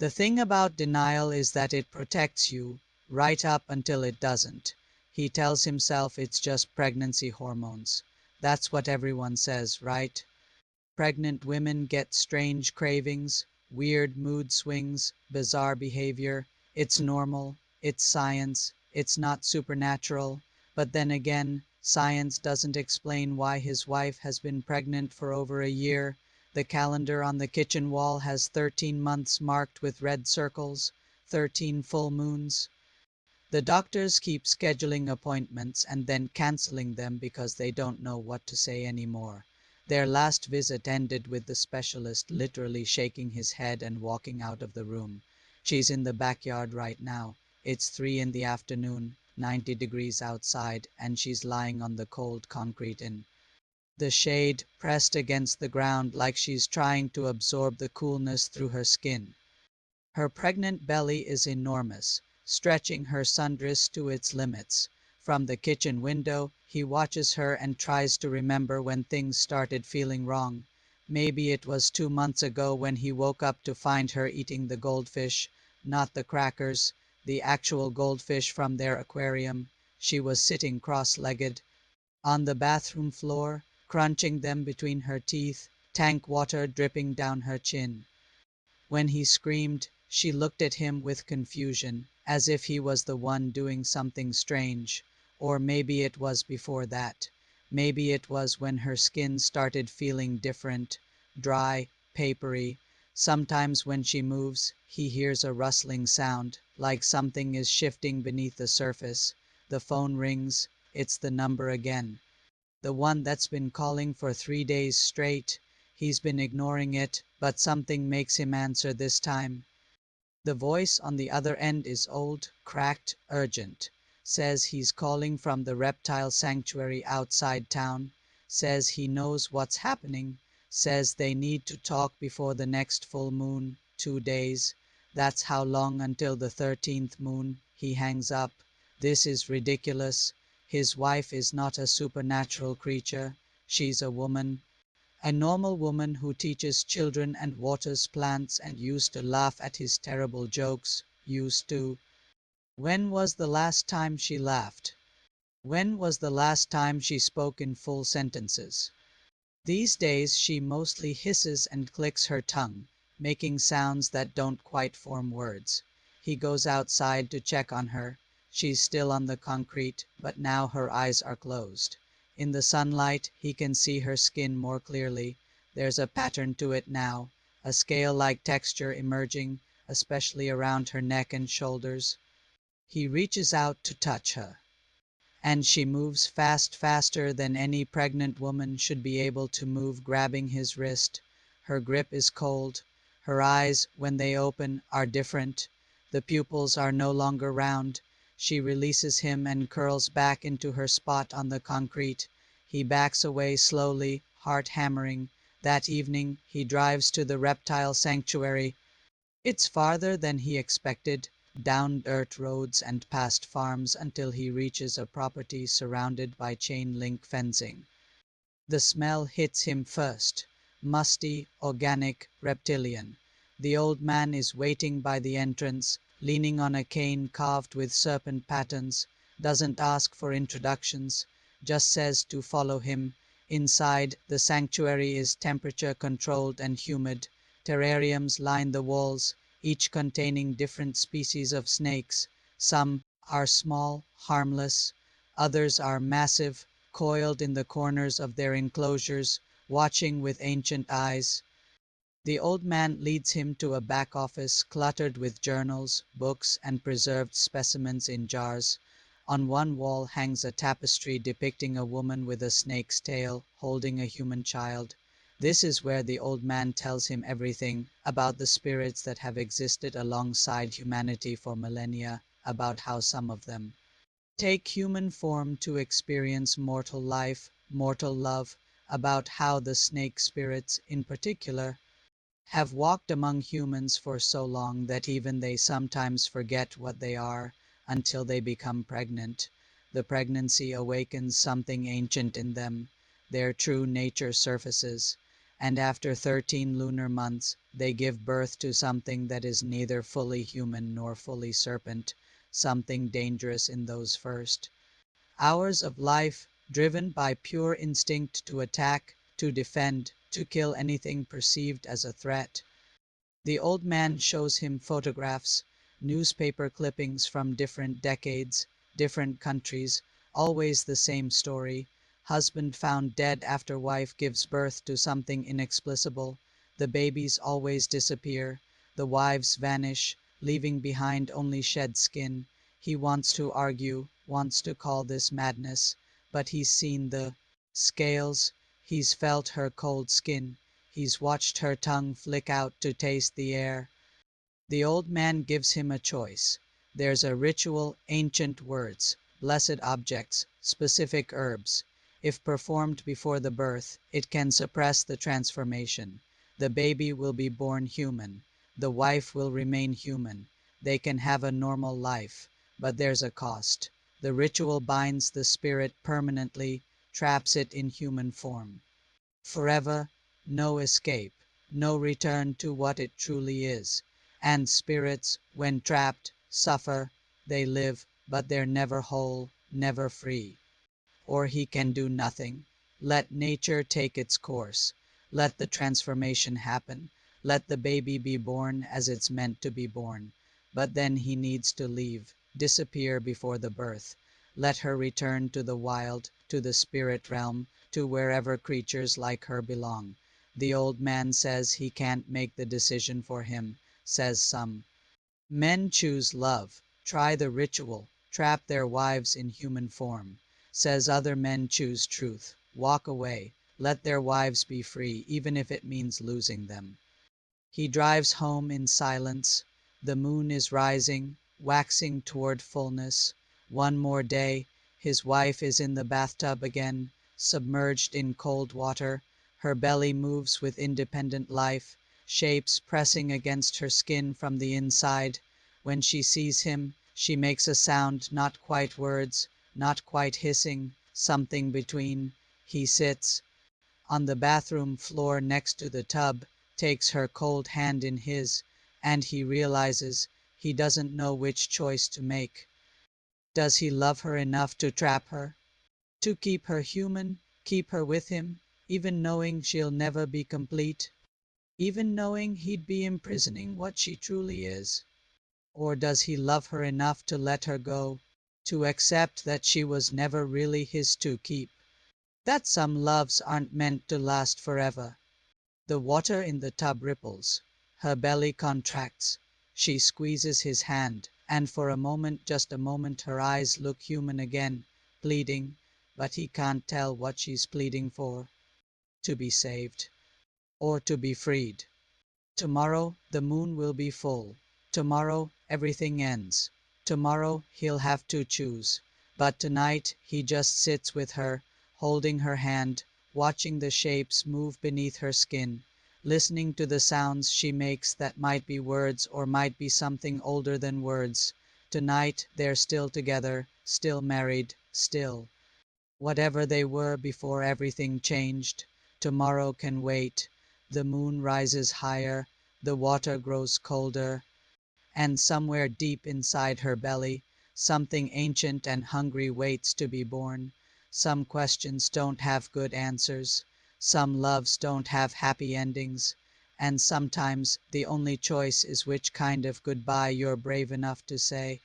The thing about denial is that it protects you, right up until it doesn't. He tells himself it's just pregnancy hormones. That's what everyone says, right? Pregnant women get strange cravings, weird mood swings, bizarre behavior. It's normal, it's science, it's not supernatural. But then again, science doesn't explain why his wife has been pregnant for over a year. The calendar on the kitchen wall has 13 months marked with red circles, 13 full moons. The doctors keep scheduling appointments and then canceling them because they don't know what to say anymore. Their last visit ended with the specialist literally shaking his head and walking out of the room. She's in the backyard right now. It's 3 in the afternoon, 90 degrees outside, and she's lying on the cold concrete in the shade, pressed against the ground like she's trying to absorb the coolness through her skin. Her pregnant belly is enormous, stretching her sundress to its limits. From the kitchen window, he watches her and tries to remember when things started feeling wrong. Maybe it was 2 months ago when he woke up to find her eating the goldfish, not the crackers, the actual goldfish from their aquarium. She was sitting cross-legged on the bathroom floor, crunching them between her teeth, tank water dripping down her chin. When he screamed, she looked at him with confusion, as if he was the one doing something strange. Or maybe it was before that. Maybe it was when her skin started feeling different, dry, papery. Sometimes when she moves, he hears a rustling sound, like something is shifting beneath the surface. The phone rings. It's the number again. The one that's been calling for 3 days straight. He's been ignoring it, but something makes him answer this time. The voice on the other end is old, cracked, urgent. Says he's calling from the reptile sanctuary outside town. Says he knows what's happening. Says they need to talk before the next full moon, 2 days. That's how long until the 13th moon. He hangs up. This is ridiculous. His wife is not a supernatural creature. She's a woman. A normal woman who teaches children and waters plants and used to laugh at his terrible jokes. Used to. When was the last time she laughed? When was the last time she spoke in full sentences? These days she mostly hisses and clicks her tongue, making sounds that don't quite form words. He goes outside to check on her. She's still on the concrete, but now her eyes are closed. In the sunlight, he can see her skin more clearly. There's a pattern to it now, a scale-like texture emerging, especially around her neck and shoulders. He reaches out to touch her, and she moves faster than any pregnant woman should be able to move, grabbing his wrist. Her grip is cold. Her eyes, when they open, are different. The pupils are no longer round. She releases him and curls back into her spot on the concrete. He backs away slowly, heart hammering. That evening, he drives to the reptile sanctuary. It's farther than he expected, down dirt roads and past farms until he reaches a property surrounded by chain-link fencing. The smell hits him first. Musty, organic, reptilian. The old man is waiting by the entrance, leaning on a cane carved with serpent patterns. Doesn't ask for introductions, just says to follow him. Inside, the sanctuary is temperature-controlled and humid. Terrariums line the walls, each containing different species of snakes. Some are small, harmless. Others are massive, coiled in the corners of their enclosures, watching with ancient eyes. The old man leads him to a back office cluttered with journals, books, and preserved specimens in jars. On one wall hangs a tapestry depicting a woman with a snake's tail holding a human child. This is where the old man tells him everything about the spirits that have existed alongside humanity for millennia, about how some of them take human form to experience mortal life, mortal love, about how the snake spirits, in particular, have walked among humans for so long that even they sometimes forget what they are until they become pregnant. The pregnancy awakens something ancient in them. Their true nature surfaces. and after 13 lunar months, they give birth to something that is neither fully human nor fully serpent, something dangerous in those first hours of life, driven by pure instinct to attack, to defend, to kill anything perceived as a threat. The old man shows him photographs, newspaper clippings from different decades, different countries, always the same story. Husband found dead after wife gives birth to something inexplicable. The babies always disappear. The wives vanish, leaving behind only shed skin. He wants to argue, wants to call this madness, but he's seen the scales, he's felt her cold skin. He's watched her tongue flick out to taste the air. The old man gives him a choice. There's a ritual, ancient words, blessed objects, specific herbs. If performed before the birth, it can suppress the transformation. The baby will be born human. The wife will remain human. They can have a normal life, but there's a cost. The ritual binds the spirit permanently, traps it in human form. Forever, no escape, no return to what it truly is. And spirits, when trapped, suffer. They live, but they're never whole, never free. Or he can do nothing. Let nature take its course. Let the transformation happen. Let the baby be born as it's meant to be born. But then he needs to leave, disappear before the birth. Let her return to the wild, to the spirit realm, to wherever creatures like her belong. The old man says he can't make the decision for him, says some. Men choose love, try the ritual, trap their wives in human form. Says other men choose truth, walk away, let their wives be free, even if it means losing them. He drives home in silence. The moon is rising, waxing toward fullness. One more day. His wife is in the bathtub again, submerged in cold water. Her belly moves with independent life, shapes pressing against her skin from the inside. When she sees him, she makes a sound, not quite words, not quite hissing, something between. He sits on the bathroom floor next to the tub, takes her cold hand in his, and he realizes he doesn't know which choice to make. Does he love her enough to trap her? To keep her human, keep her with him, even knowing she'll never be complete? Even knowing he'd be imprisoning what she truly is? Or does he love her enough to let her go, to accept that she was never really his to keep? That some loves aren't meant to last forever. The water in the tub ripples. Her belly contracts. She squeezes his hand, and for a moment, just a moment, her eyes look human again, pleading, but he can't tell what she's pleading for. To be saved, or to be freed. Tomorrow the moon will be full. Tomorrow everything ends. Tomorrow he'll have to choose. But tonight he just sits with her, holding her hand, watching the shapes move beneath her skin, listening to the sounds she makes that might be words or might be something older than words. Tonight they're still together, still married, still whatever they were before everything changed. Tomorrow can wait. The moon rises higher, the water grows colder, and somewhere deep inside her belly, something ancient and hungry waits to be born. Some questions don't have good answers. Some loves don't have happy endings. And sometimes the only choice is which kind of goodbye you're brave enough to say.